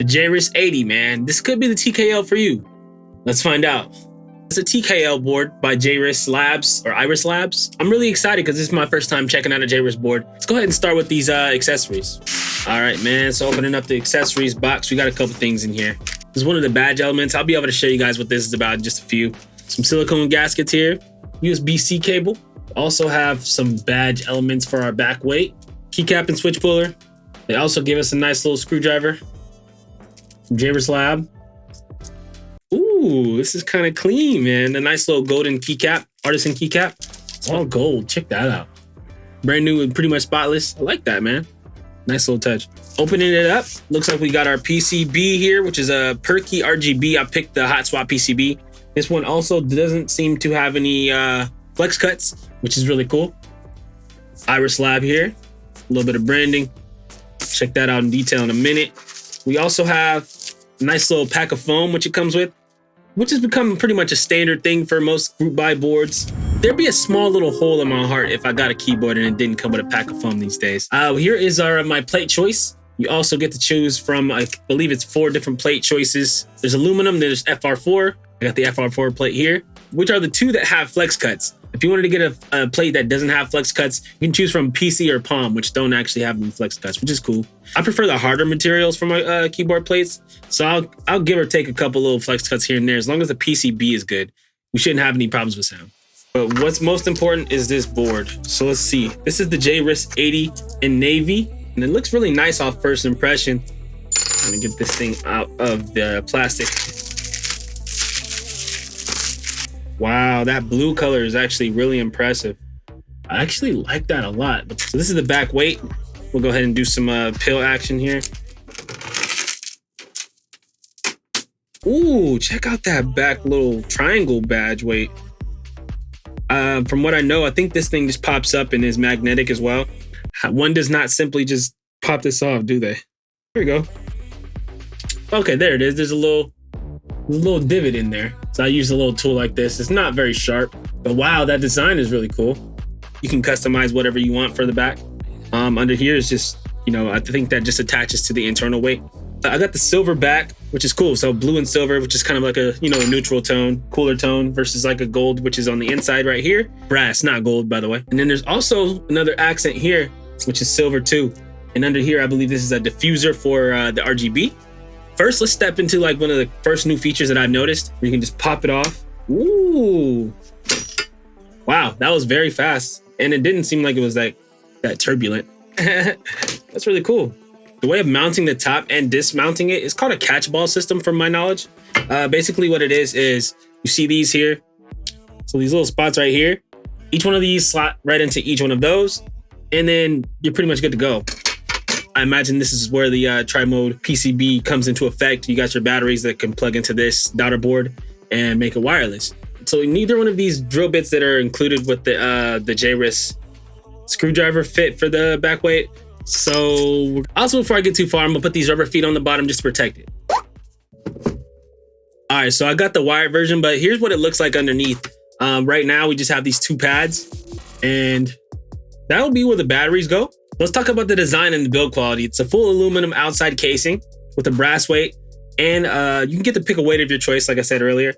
JRIS 80, man. This could be the TKL for you. Let's find out. It's a TKL board by JRIS Labs or Iris Labs. I'm really excited because this is my first time checking out a JRIS board. Let's go ahead and start with these accessories. All right, man. So opening up the accessories box, we got a couple things in here. This is one of the badge elements. I'll be able to show you guys what this is about in just a few. Some silicone gaskets here, USB-C cable. Also have some badge elements for our back weight, keycap and switch puller. They also give us a nice little screwdriver from JRIS Lab. Ooh, this is kind of clean, man. A nice little golden keycap, artisan keycap. It's all gold. Check that out. Brand new and pretty much spotless. I like that, man. Nice little touch. Opening it up, looks like we got our PCB here, which is a Perky RGB. I picked the hot swap PCB. This one also doesn't seem to have any flex cuts, which is really cool. Iris Lab here, a little bit of branding. Check that out in detail in a minute. We also have a nice little pack of foam, which it comes with, which has become pretty much a standard thing for most Groupbuy boards. There'd be a small little hole in my heart if I got a keyboard and it didn't come with a pack of foam these days. Here is my plate choice. You also get to choose from, I believe it's 4 different plate choices. There's aluminum, there's FR4. I got the FR4 plate here, which are the 2 that have flex cuts. If you wanted to get a plate that doesn't have flex cuts, you can choose from PC or Palm, which don't actually have any flex cuts, which is cool. I prefer the harder materials for my keyboard plates, so I'll give or take a couple little flex cuts here and there. As long as the PCB is good, we shouldn't have any problems with sound. But what's most important is this board. So let's see. This is the JRIS 80 in navy, and it looks really nice off first impression. I'm gonna get this thing out of the plastic. Wow, that blue color is actually really impressive. I actually like that a lot. So this is the back weight. We'll go ahead and do some pill action here. Ooh, check out that back little triangle badge weight. From what I know, I think this thing just pops up and is magnetic as well. One does not simply just pop this off, do they? Here we go. Okay, there it is. There's a little divot in there. So I use a little tool like this. It's not very sharp, but wow, that design is really cool. You can customize whatever you want for the back. Under here is just, I think that just attaches to the internal weight. I got the silver back, which is cool. So blue and silver, which is kind of like a, a neutral tone, cooler tone versus like a gold, which is on the inside right here. Brass, not gold, by the way. And then there's also another accent here, which is silver too. And under here, I believe this is a diffuser for the RGB. First, let's step into like one of the first new features that I've noticed, where you can just pop it off. Ooh. Wow, that was very fast. And it didn't seem like it was that turbulent. That's really cool. The way of mounting the top and dismounting it is called a catch ball system from my knowledge. Basically what it is you see these here. So these little spots right here, each one of these slot right into each one of those. And then you're pretty much good to go. I imagine this is where the tri-mode PCB comes into effect. You got your batteries that can plug into this daughter board and make it wireless. So neither one of these drill bits that are included with the JRIS screwdriver fit for the back weight. So also, before I get too far, I'm gonna put these rubber feet on the bottom just to protect it. All right, so I got the wired version, but here's what it looks like underneath. Right now, we just have these 2 pads, and that'll be where the batteries go. Let's talk about the design and the build quality. It's a full aluminum outside casing with a brass weight, and you can get to pick a weight of your choice, like I said earlier.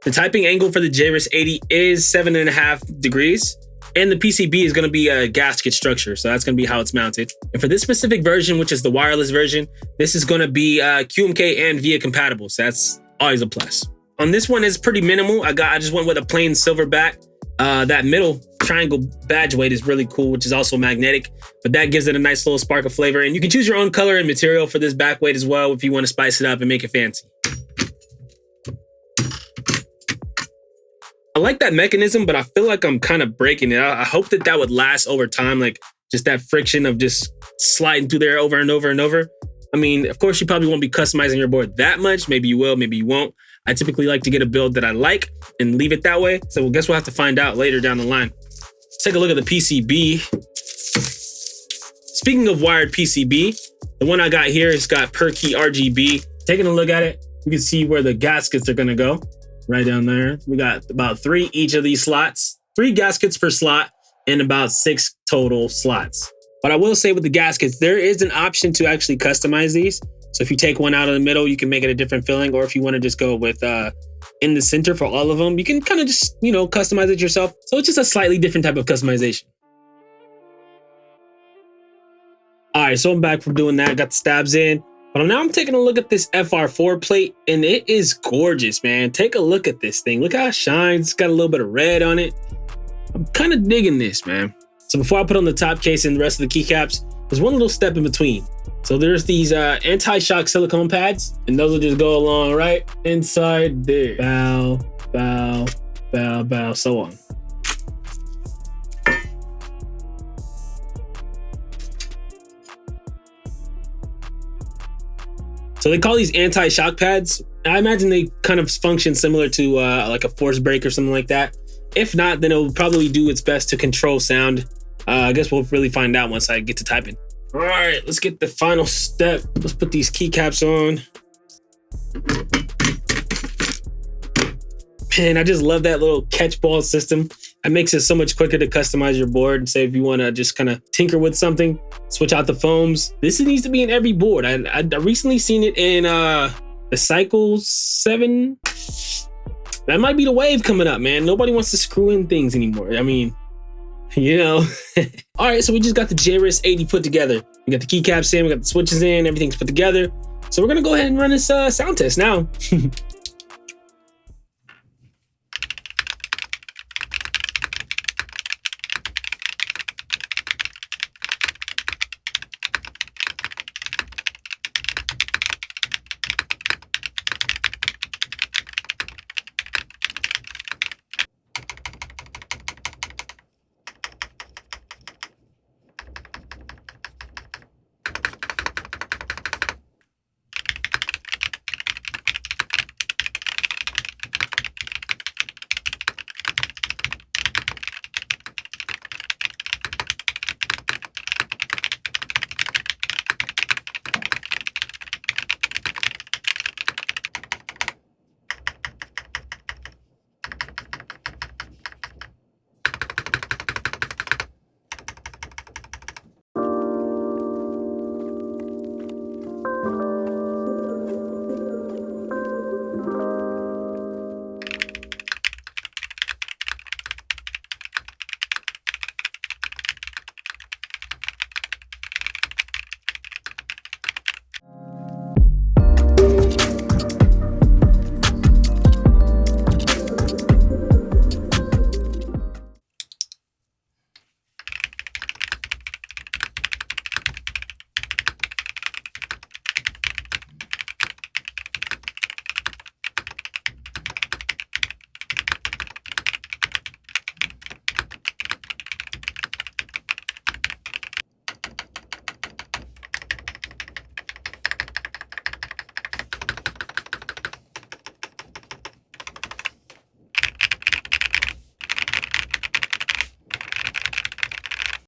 The typing angle for the JRIS 80 is 7.5 degrees, and the PCB is going to be a gasket structure, so that's going to be how it's mounted. And for this specific version, which is the wireless version, this is going to be QMK and VIA compatible, so that's always a plus. On this one, it's pretty minimal. I just went with a plain silver back. That middle triangle badge weight is really cool, which is also magnetic, but that gives it a nice little spark of flavor. And you can choose your own color and material for this back weight as well if you want to spice it up and make it fancy. I like that mechanism, but I feel like I'm kind of breaking it. I hope that would last over time, like just that friction of just sliding through there over and over and over. I mean, of course, you probably won't be customizing your board that much. Maybe you will, maybe you won't. I typically like to get a build that I like and leave it that way. So I guess we'll have to find out later down the line. Let's take a look at the PCB. Speaking of wired PCB, the one I got here has got Perky RGB. Taking a look at it, you can see where the gaskets are gonna go. Right down there. We got about 3 each of these slots, 3 gaskets per slot, and about 6 total slots. But I will say with the gaskets, there is an option to actually customize these. So if you take one out of the middle, you can make it a different filling. Or if you want to just go with in the center for all of them, you can kind of just, you know, customize it yourself. So it's just a slightly different type of customization. All right, so I'm back from doing that. Got the stabs in. But now I'm taking a look at this FR4 plate, and it is gorgeous, man. Take a look at this thing. Look how it shines. It's got a little bit of red on it. I'm kind of digging this, man. So before I put on the top case and the rest of the keycaps, there's one little step in between. So there's these anti-shock silicone pads, and those will just go along right inside there. Bow, bow, bow, bow, so on. So they call these anti-shock pads. I imagine they kind of function similar to like a force brake or something like that. If not, then it'll probably do its best to control sound. I guess we'll really find out once I get to typing. All right, let's get the final step. Let's put these keycaps on. Man, I just love that little catch ball system. That makes it so much quicker to customize your board. Say if you want to just kind of tinker with something, switch out the foams. This needs to be in every board. I recently seen it in the Cycle 7. That might be the wave coming up, man. Nobody wants to screw in things anymore. I mean, you know. All right, so we just got the JRIS 80 put together. We got the keycaps in, we got the switches in, everything's put together. So we're gonna go ahead and run this sound test now.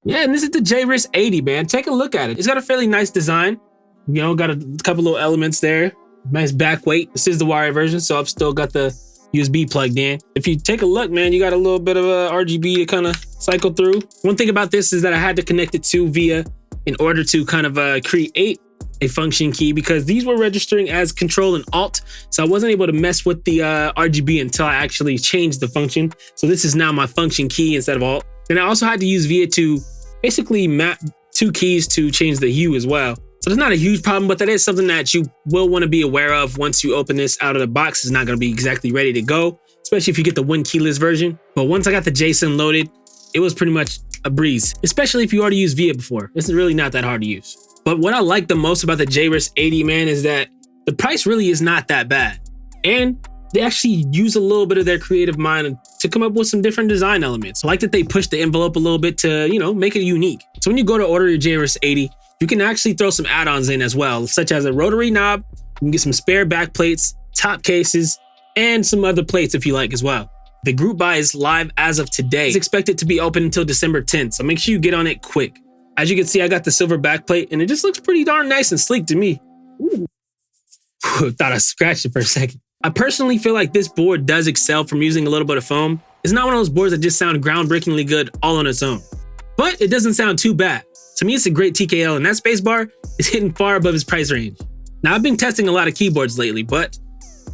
Yeah, and this is the JRIS 80, man. Take a look at it. It's got a fairly nice design. You know, got a couple little elements there. Nice back weight. This is the wire version, so I've still got the USB plugged in. If you take a look, man, you got a little bit of a RGB to kind of cycle through. One thing about this is that I had to connect it to VIA in order to kind of create a function key, because these were registering as Control and Alt. So I wasn't able to mess with the RGB until I actually changed the function. So this is now my function key instead of Alt. And I also had to use VIA to basically map two keys to change the hue as well. So there's not a huge problem, but that is something that you will want to be aware of once you open this out of the box. It's not going to be exactly ready to go, especially if you get the one keyless version. But once I got the JSON loaded, it was pretty much a breeze, especially if you already used VIA before. It's really not that hard to use. But what I like the most about the JRIS 80, man, is that the price really is not that bad. And they actually use a little bit of their creative mind to come up with some different design elements. I like that they push the envelope a little bit to, you know, make it unique. So when you go to order your JRIS 80, you can actually throw some add-ons in as well, such as a rotary knob. You can get some spare back plates, top cases, and some other plates if you like as well. The Groupbuy is live as of today. It's expected to be open until December 10th, so make sure you get on it quick. As you can see, I got the silver back plate, and it just looks pretty darn nice and sleek to me. Ooh. Thought I scratched it for a second. I personally feel like this board does excel from using a little bit of foam. It's not one of those boards that just sound groundbreakingly good all on its own, but it doesn't sound too bad. To me, it's a great TKL, and that spacebar is hitting far above its price range. Now, I've been testing a lot of keyboards lately, but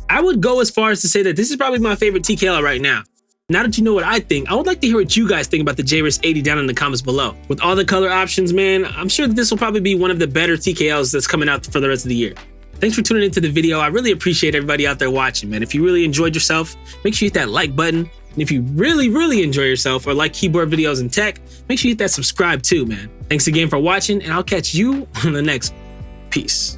I would go as far as to say that this is probably my favorite TKL right now. Now that you know what I think, I would like to hear what you guys think about the JRIS 80 down in the comments below. With all the color options, man, I'm sure that this will probably be one of the better TKLs that's coming out for the rest of the year. Thanks for tuning into the video. I really appreciate everybody out there watching, man. If you really enjoyed yourself, make sure you hit that like button. And if you really enjoy yourself or like keyboard videos and tech, make sure you hit that subscribe too, man. Thanks again for watching, and I'll catch you on the next one. Peace.